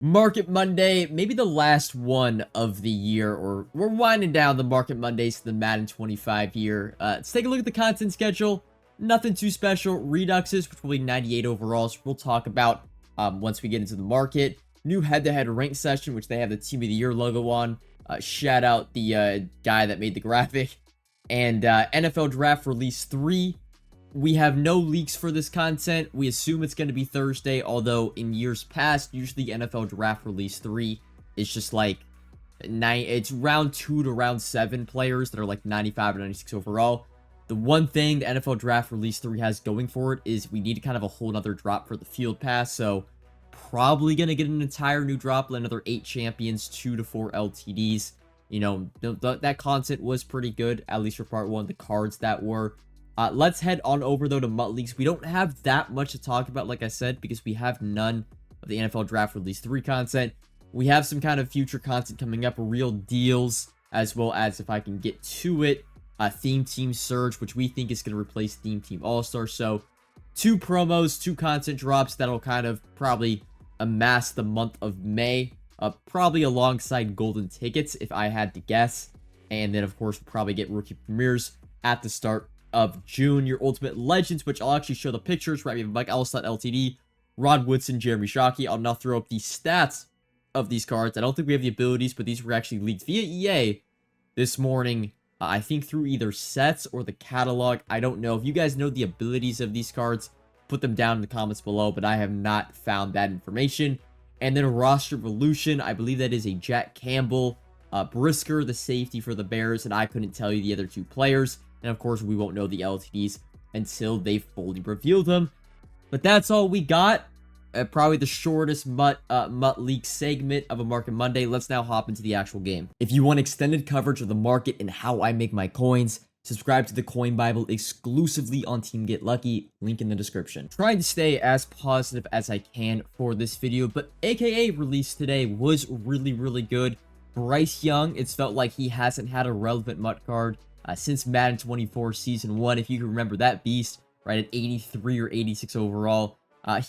Market Monday, maybe the last one of the year, or we're winding down the Market Mondays to the Madden 25 year. Let's take a look at the content schedule. Nothing too special. Reduxes, which will be 98 overalls, we'll talk about once we get into the market. New head-to-head rank session, which they have the Team of the Year logo on. Shout out the guy that made the graphic. And NFL Draft Release 3. We have no leaks for this content. We assume it's going to be Thursday, although in years past, usually NFL Draft Release 3 is just like it's round 2 to round 7 players that are like 95 or 96 overall. The one thing the NFL Draft Release 3 has going for it is we need kind of a whole nother drop for the field pass, so probably going to get an entire new drop, another 8 champions, 2 to 4 LTDs. You know, that content was pretty good, at least for part 1, the cards that were. Let's head on over, though, to MUT leaks. We don't have that much to talk about, like I said, because we have none of the NFL Draft Release 3 content. We have some kind of future content coming up, real deals, as well as, if I can get to it, Theme Team Surge, which we think is going to replace Theme Team All-Star. So, 2 promos, 2 content drops that'll kind of probably amass the month of May, probably alongside golden tickets, if I had to guess. And then, of course, we'll probably get rookie premieres at the start of June. Your Ultimate Legends, which I'll actually show the pictures, right? We have Mike Alstott LTD, Rod Woodson, Jeremy Shockey. I'll now throw up the stats of these cards. I don't think we have the abilities, but these were actually leaked via EA this morning. I think through either sets or the catalog. I don't know. If you guys know the abilities of these cards, put them down in the comments below, but I have not found that information. And then roster evolution, I believe that is a Jack Campbell, Brisker, the safety for the Bears, and I couldn't tell you the other 2 players. And of course, we won't know the LTDs until they fully reveal them. But that's all we got. Probably the shortest MUT leak segment of a Market Monday. Let's now hop into the actual game. If you want extended coverage of the market and how I make my coins, subscribe to the Coin Bible exclusively on Team Get Lucky. Link in the description. Trying to stay as positive as I can for this video, but AKA release today was really, really good. Bryce Young, it's felt like he hasn't had a relevant MUT card since Madden 24 Season 1, if you can remember that beast, right, at 83 or 86 overall.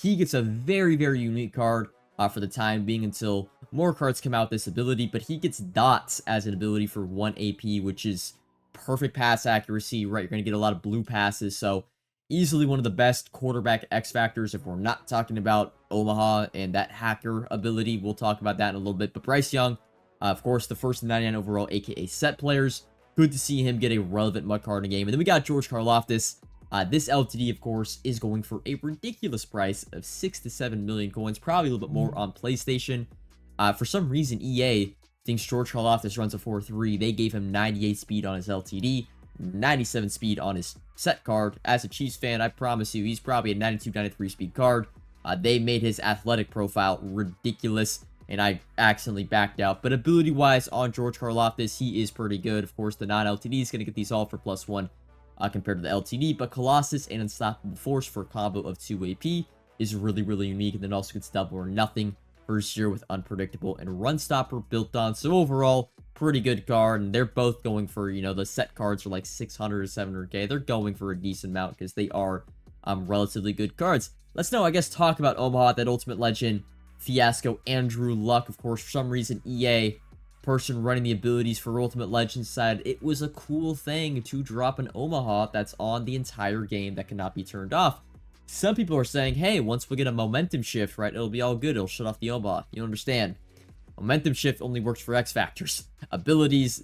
He gets a very, very unique card for the time being until more cards come out with this ability, but he gets dots as an ability for 1 AP, which is perfect pass accuracy, right? You're going to get a lot of blue passes, so easily one of the best quarterback X factors if we're not talking about Omaha and that hacker ability. We'll talk about that in a little bit, but Bryce Young, of course, the first 99 overall, aka set players. Good to see him get a relevant MUT card in the game. And then we got George Karlaftis. This LTD, of course, is going for a ridiculous price of 6 to 7 million coins. Probably a little bit more on PlayStation. For some reason, EA thinks George Karlaftis runs a 4.3. They gave him 98 speed on his LTD, 97 speed on his set card. As a Chiefs fan, I promise you, he's probably a 92, 93 speed card. They made his athletic profile ridiculous, and I accidentally backed out. But ability-wise, on George Karlaftis, he is pretty good. Of course, the non-LTD is going to get these all for +1 compared to the LTD. But Colossus and Unstoppable Force for a combo of 2 AP is really, really unique. And then also gets double or nothing first year with Unpredictable and Run Stopper built on. So overall, pretty good card. And they're both going for, you know, the set cards are like 600 to 700k. They're going for a decent amount because they are relatively good cards. Let's now, I guess, talk about Omaha, that Ultimate Legend fiasco. Andrew Luck, of course, for some reason, EA, person running the abilities for Ultimate Legends, said it was a cool thing to drop an Omaha that's on the entire game that cannot be turned off. Some people are saying, hey, once we get a momentum shift, right, it'll be all good. It'll shut off the Omaha. You understand? Momentum shift only works for X Factors. Abilities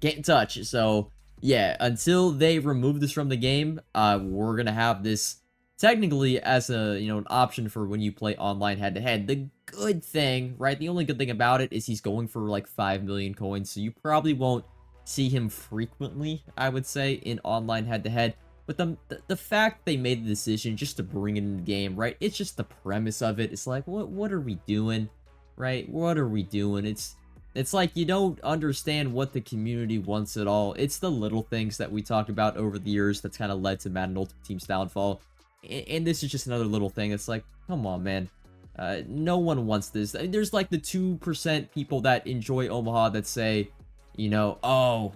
can't touch. So, yeah, until they remove this from the game, we're going to have this technically as a, you know, an option for when you play online head-to-head. The good thing, right, the only good thing about it is he's going for like 5 million coins, so you probably won't see him frequently, I would say, in online head-to-head. But the fact they made the decision just to bring it in the game, right, it's just the premise of it. It's like, what are we doing, right? What are we doing? It's like you don't understand what the community wants at all. It's the little things that we talked about over the years that's kind of led to Madden Ultimate Team's downfall. And this is just another little thing. It's like, come on, man. No one wants this. There's like the 2% people that enjoy Omaha that say, you know, oh,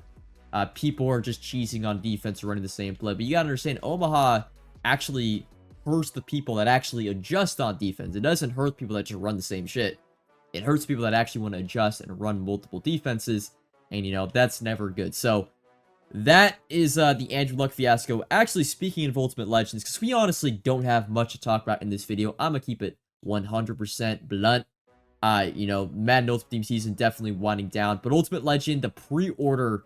people are just cheesing on defense or running the same play. But you gotta understand, Omaha actually hurts the people that actually adjust on defense. It doesn't hurt people that just run the same shit. it hurts people that actually want to adjust and run multiple defenses, and, you know, that's never good. So, that is the Andrew Luck fiasco. Actually, speaking of Ultimate Legends, because we honestly don't have much to talk about in this video, I'm going to keep it 100% blunt. You know, Madden Ultimate Team season definitely winding down, but Ultimate Legend, the pre-order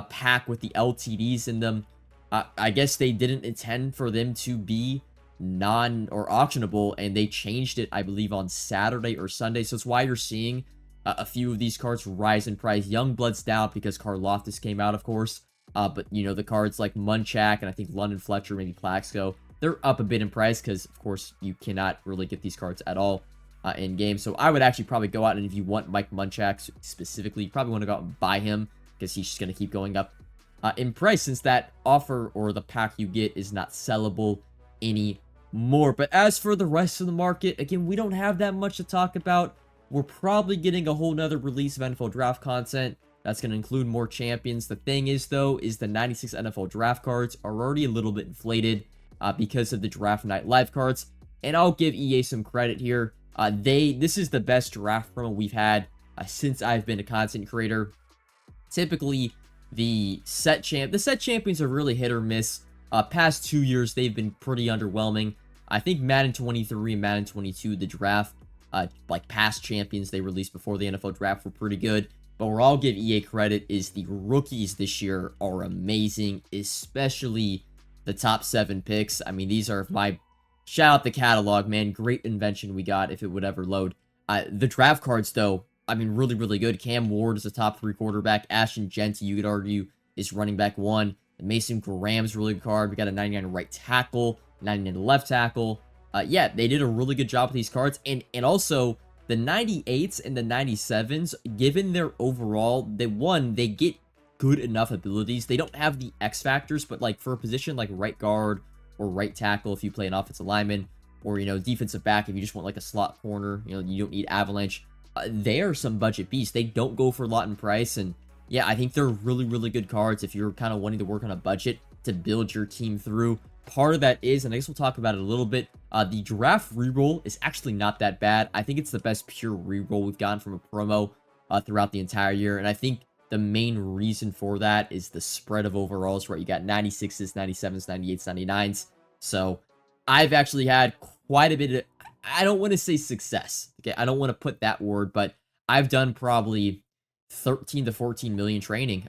pack with the LTDs in them, I guess they didn't intend for them to be non or auctionable, and they changed it, I believe, on Saturday or Sunday. So it's why you're seeing a few of these cards rise in price. Youngblood's down because Karloftis came out, of course. But, you know, the cards like Munchak and I think London Fletcher, maybe Plaxco, they're up a bit in price because, of course, you cannot really get these cards at all in game. So I would actually probably go out, and if you want Mike Munchak specifically, you probably want to go out and buy him because he's just going to keep going up in price since that offer or the pack you get is not sellable anymore. But as for the rest of the market, again, we don't have that much to talk about. We're probably getting a whole nother release of NFL Draft content. That's going to include more champions. The thing is, though, is the 96 NFL draft cards are already a little bit inflated because of the Draft Night Live cards. And I'll give EA some credit here. This is the best draft promo we've had since I've been a content creator. Typically, the set champions are really hit or miss. Past 2 years, they've been pretty underwhelming. I think Madden 23 and Madden 22, the draft, like past champions they released before the NFL draft were pretty good. But where I'll give EA credit is the rookies this year are amazing, especially the top 7 picks. I mean, these are my... Shout out the catalog, man. Great invention we got, if it would ever load. The draft cards, though, I mean, really, really good. Cam Ward is a top 3 quarterback. Ashton Genty, you could argue, is running back 1. Mason Graham's really good card. We got a 99 right tackle, 99 left tackle. Yeah, they did a really good job with these cards. And also... the 98s and the 97s, given their overall, they get good enough abilities. They don't have the X factors, but like for a position like right guard or right tackle, if you play an offensive lineman, or, you know, defensive back, if you just want like a slot corner, you know, you don't need Avalanche. They are some budget beasts. They don't go for a lot in price. And yeah, I think they're really, really good cards if you're kind of wanting to work on a budget to build your team through. Part of that is, and I guess we'll talk about it a little bit, the draft reroll is actually not that bad. I think it's the best pure reroll we've gotten from a promo throughout the entire year. And I think the main reason for that is the spread of overalls, right? You got 96s, 97s, 98s, 99s. So I've actually had quite a bit of, I don't want to say success. Okay, I don't want to put that word, but I've done probably 13 to 14 million training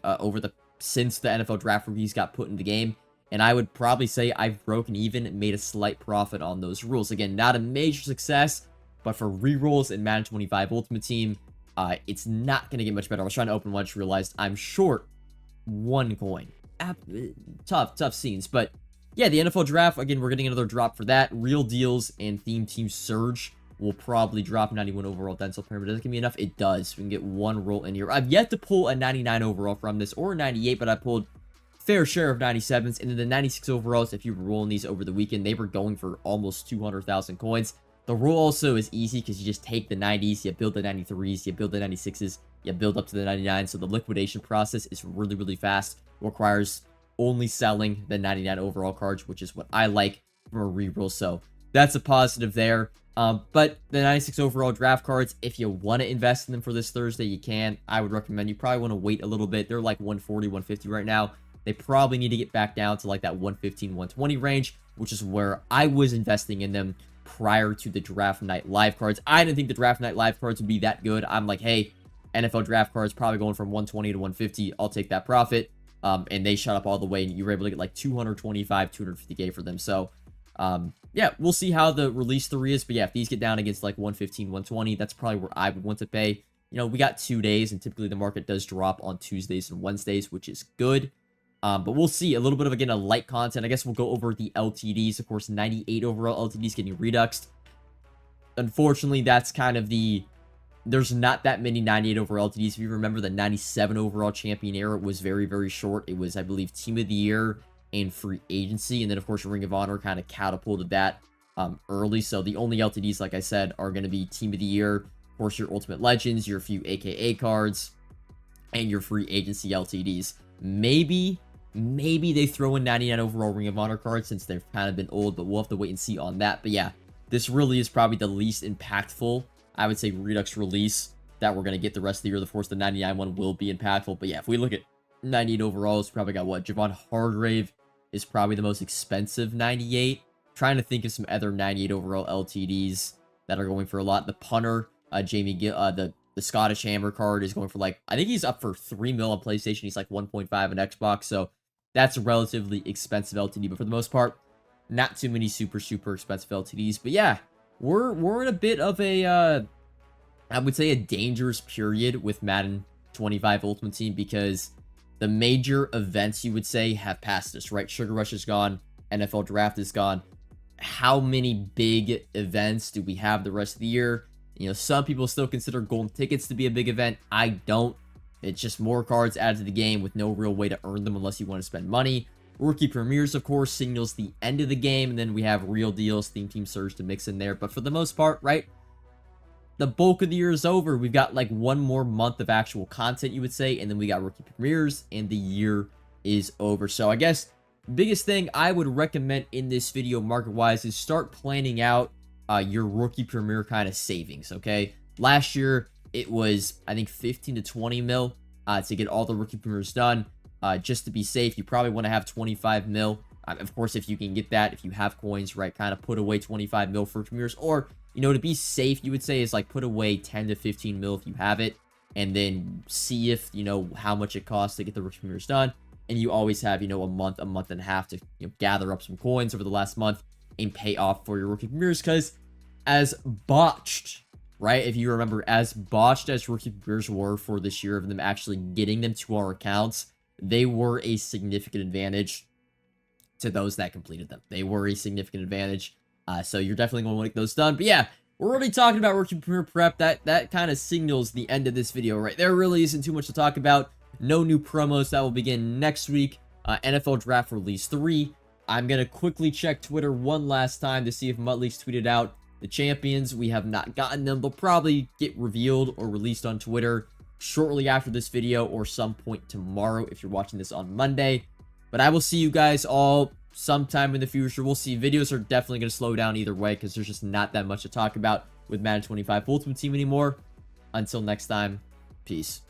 since the NFL draft rookies got put in the game. And I would probably say I've broken even and made a slight profit on those rules. Again, not a major success, but for rerolls in Madden 25 Ultimate Team, it's not going to get much better. I was trying to open one, just realized I'm short 1 coin. Tough scenes. But yeah, the NFL draft, again, we're getting another drop for that. Real deals and Theme Team Surge will probably drop 91 overall dental pyramid. Does it give me enough? It does. We can get 1 roll in here. I've yet to pull a 99 overall from this or a 98, but I pulled fair share of 97s, and then the 96 overalls, if you were rolling these over the weekend, they were going for almost 200,000 coins. The roll also is easy because you just take the 90s, you build the 93s, you build the 96s, you build up to the 99s, so the liquidation process is really, really fast. It requires only selling the 99 overall cards, which is what I like from a reroll, so that's a positive there. But the 96 overall draft cards, if you want to invest in them for this Thursday, you can. I would recommend you probably want to wait a little bit. They're like 140, 150 right now. They probably need to get back down to like that 115, 120 range, which is where I was investing in them prior to the Draft Night Live cards. I didn't think the Draft Night Live cards would be that good. I'm like, hey, NFL draft cards probably going from 120 to 150. I'll take that profit. And they shot up all the way, and you were able to get like 225, 250k for them. So, yeah, we'll see how the release 3 is. But yeah, if these get down against like 115, 120, that's probably where I would want to pay. You know, we got 2 days, and typically the market does drop on Tuesdays and Wednesdays, which is good. But we'll see a little bit of, again, a light content. I guess we'll go over the LTDs. Of course, 98 overall LTDs getting reduxed. Unfortunately, that's kind of there's not that many 98 overall LTDs. If you remember, the 97 overall champion era was very, very short. It was, I believe, Team of the Year and Free Agency. And then, of course, Ring of Honor kind of catapulted that early. So the only LTDs, like I said, are going to be Team of the Year. Of course, your Ultimate Legends, your few AKA cards, and your Free Agency LTDs. Maybe they throw in 99 overall Ring of Honor cards since they've kind of been old, but we'll have to wait and see on that. But yeah, this really is probably the least impactful I would say, Redux release that we're going to get the rest of the year. Of course, the 99 one will be impactful. But yeah, if we look at 98 overall, it's probably got what? Javon Hargrave is probably the most expensive 98. Trying to think of some other 98 overall LTDs that are going for a lot. The punter, Jamie Gill, the Scottish Hammer card is going for like, I think he's up for 3 mil on PlayStation. He's like 1.5 on Xbox. So that's a relatively expensive LTD. But for the most part, not too many super expensive LTDs. But yeah, we're in a bit of a, I would say a dangerous period with Madden 25 Ultimate Team because the major events, you would say, have passed us, right? Sugar Rush is gone. NFL Draft is gone. How many big events do we have the rest of the year? You know, some people still consider golden tickets to be a big event. I don't. It's just more cards added to the game with no real way to earn them unless you want to spend money. Rookie premieres, of course, signals the end of the game. And then we have real deals, theme team surge to mix in there. But for the most part, right? The bulk of the year is over. We've got like one more month of actual content, you would say. And then we got rookie premieres and the year is over. So I guess biggest thing I would recommend in this video market-wise is start planning out your rookie premiere kind of savings, okay? Last year, it was, I think, 15 to 20 mil to get all the rookie premieres done. Just to be safe, you probably want to have 25 mil. Of course, if you can get that, if you have coins, right, kind of put away 25 mil for premieres. Or, you know, to be safe, you would say is like put away 10 to 15 mil if you have it. And then see if, you know, how much it costs to get the rookie premieres done. And you always have, you know, a month and a half to, you know, gather up some coins over the last month and pay off for your rookie premieres. Because as botched, right, if you remember, as botched as rookie premieres were for this year of them actually getting them to our accounts, they were a significant advantage to those that completed them. They were a significant advantage. So you're definitely going to want to get those done. But yeah, we're already talking about rookie premiere prep. That kind of signals the end of this video, right? There really isn't too much to talk about. No new promos. That will begin next week. NFL Draft Release 3. I'm going to quickly check Twitter one last time to see if MUT Leaks tweeted out the champions. We have not gotten them. They'll probably get revealed or released on Twitter shortly after this video or some point tomorrow if you're watching this on Monday. But I will see you guys all sometime in the future. We'll see. Videos are definitely going to slow down either way because there's just not that much to talk about with Madden 25 Ultimate Team anymore. Until next time, peace.